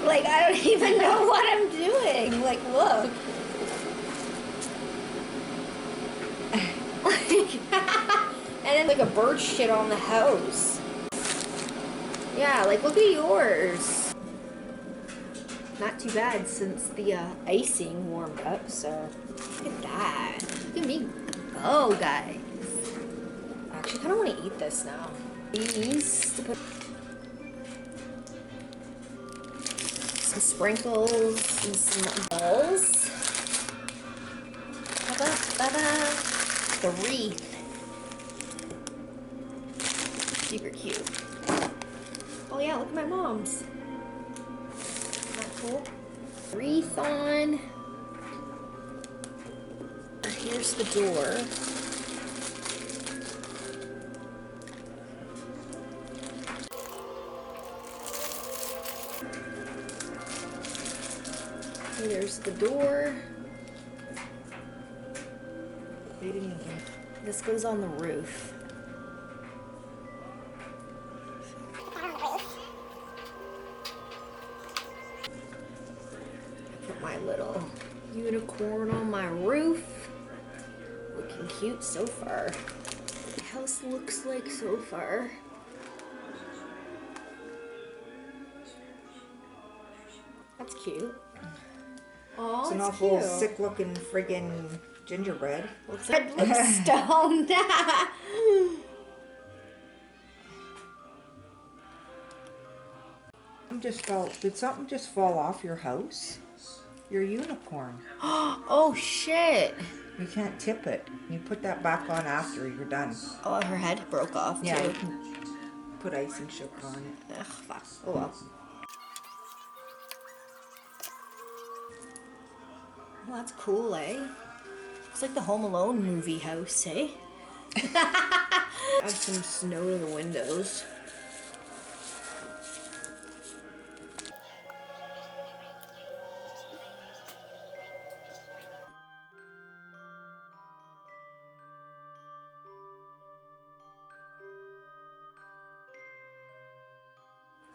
Like, I don't even know what I'm doing. Like, look. And then like a bird shit on the house. Yeah, like look at yours. Not too bad since the icing warmed up, so look at that. Look at me go, guys. I actually kind of want to eat this now. These to put some sprinkles and some balls. Ba-ba-ba-ba. The wreath. Super cute. Oh yeah, look at my mom's. Isn't that cool? Wreath on. And here's the door. And there's the door. This goes on the roof. Put my little unicorn on my roof. Looking cute so far. The house looks like so far. That's cute. Oh, it's an awful sick-looking friggin' gingerbread. Looks like stoned. Did something just fall off your house? Your unicorn. Oh shit. You can't tip it. You put that back on after you're done. Oh, her head broke off too. Yeah, you can put icing sugar on it. Ugh, fuck. Oh well. Well, that's cool, eh? Looks like the Home Alone movie house, eh? Add some snow to the windows.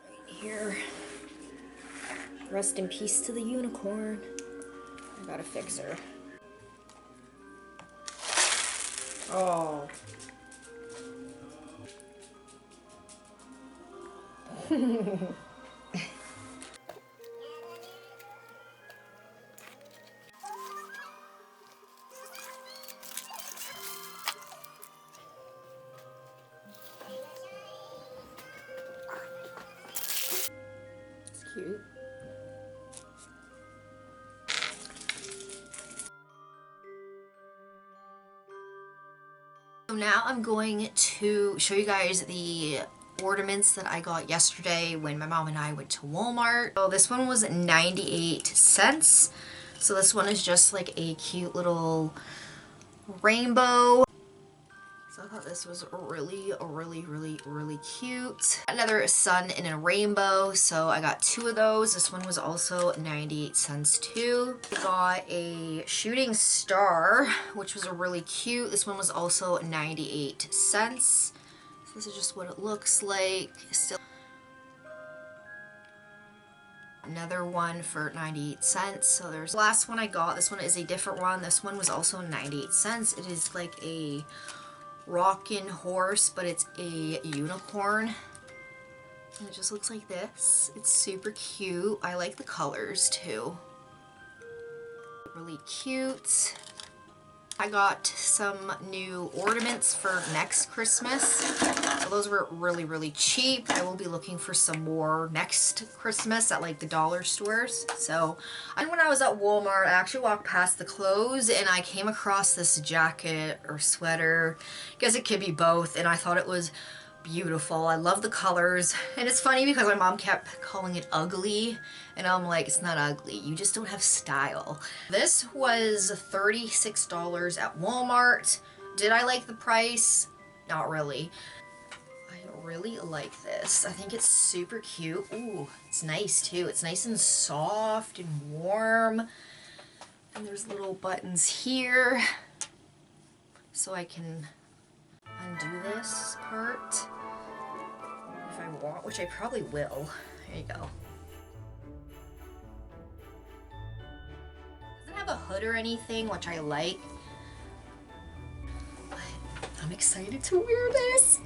Right here. Rest in peace to the unicorn. I gotta fix her. Oh. It's cute. So now I'm going to show you guys the ornaments that I got yesterday when my mom and I went to Walmart. So this one was 98 cents. So this one is just like a cute little rainbow. So I thought this was really cute. Another sun in a rainbow, so I got two of those. This one was also 98 cents too. I got a shooting star, which was really cute. This one was also 98 cents. So this is just what it looks like. Still another one for 98 cents. So there's the last one I got. This one is a different one. This one was also 98 cents. It is like a rockin' horse, but it's a unicorn. And it just looks like this. It's super cute. I like the colors too. Really cute. I got some new ornaments for next Christmas. So those were really cheap. I will be looking for some more next Christmas at like the dollar stores. So when I was at Walmart, I actually walked past the clothes and I came across this jacket or sweater. I guess it could be both, and I thought it was beautiful. I love the colors, and it's funny because my mom kept calling it ugly, and I'm like, it's not ugly, you just don't have style. This was $36 at Walmart. Did I like the price? Not really. I really like this. I think it's super cute. Ooh, it's nice too. It's nice and soft and warm, and there's little buttons here so I can undo this part if I want, which I probably will. There you go. hood or anything, which I like. But I'm excited to wear this.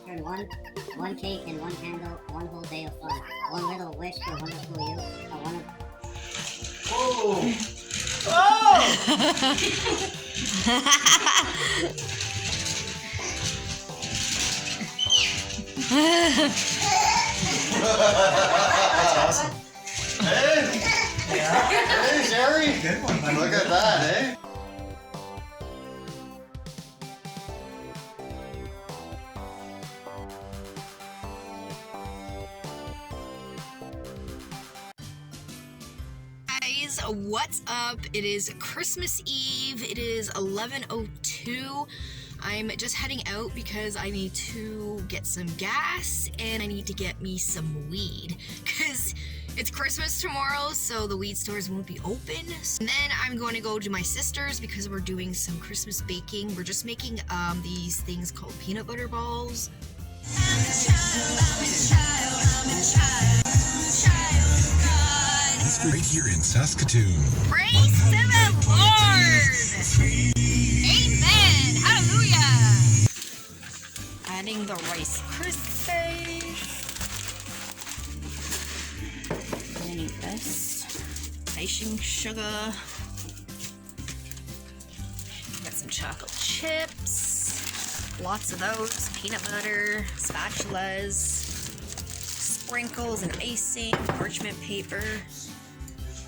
Turn one cake and one candle, one whole day of fun. One little wish for wonderful you. Oh! Oh! That's awesome. Hey! Yeah? Hey, Sherry! Good one, buddy. Look at that, eh? Guys, what's up? It is Christmas Eve. It is 11:02. I'm just heading out because I need to get some gas and I need to get me some weed because it's Christmas tomorrow, so the weed stores won't be open. And then I'm going to go to my sister's because we're doing some Christmas baking. We're just making these things called peanut butter balls. Right here in Saskatoon. Praise to the Lord! Amen! Hallelujah! Adding the Rice Krispies. I need this. Icing sugar. Got some chocolate chips. Lots of those. Peanut butter. Spatulas. Sprinkles and icing. Parchment paper.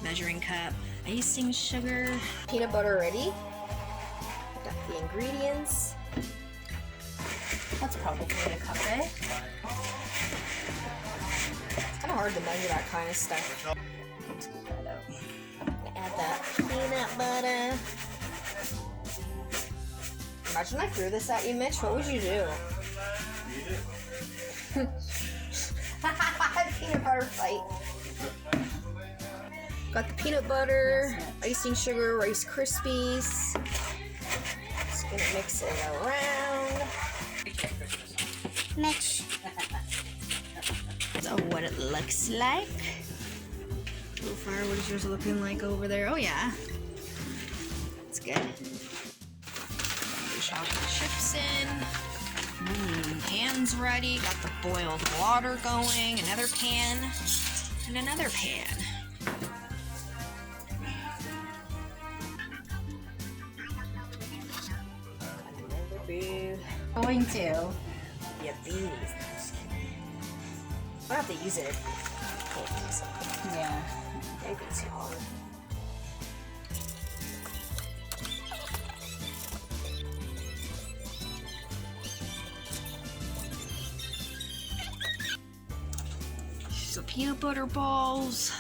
Measuring cup, icing sugar, peanut butter ready. Got the ingredients. That's probably in a cup, eh? It's kind of hard to measure that kind of stuff. Add that peanut butter. Imagine I threw this at you, Mitch. What would you do? Peanut butter fight. Got the peanut butter, icing sugar, Rice Krispies. Just gonna mix it around. Mitch. So what it looks like. So far, what is yours looking like over there? Oh yeah. It's good. Chocolate chips in. Pan's ready. Got the boiled water going. Another pan. And another pan. Going to. Yeah, these. I have to use it. Can't use it. Yeah. Maybe too hard. So peanut butter balls.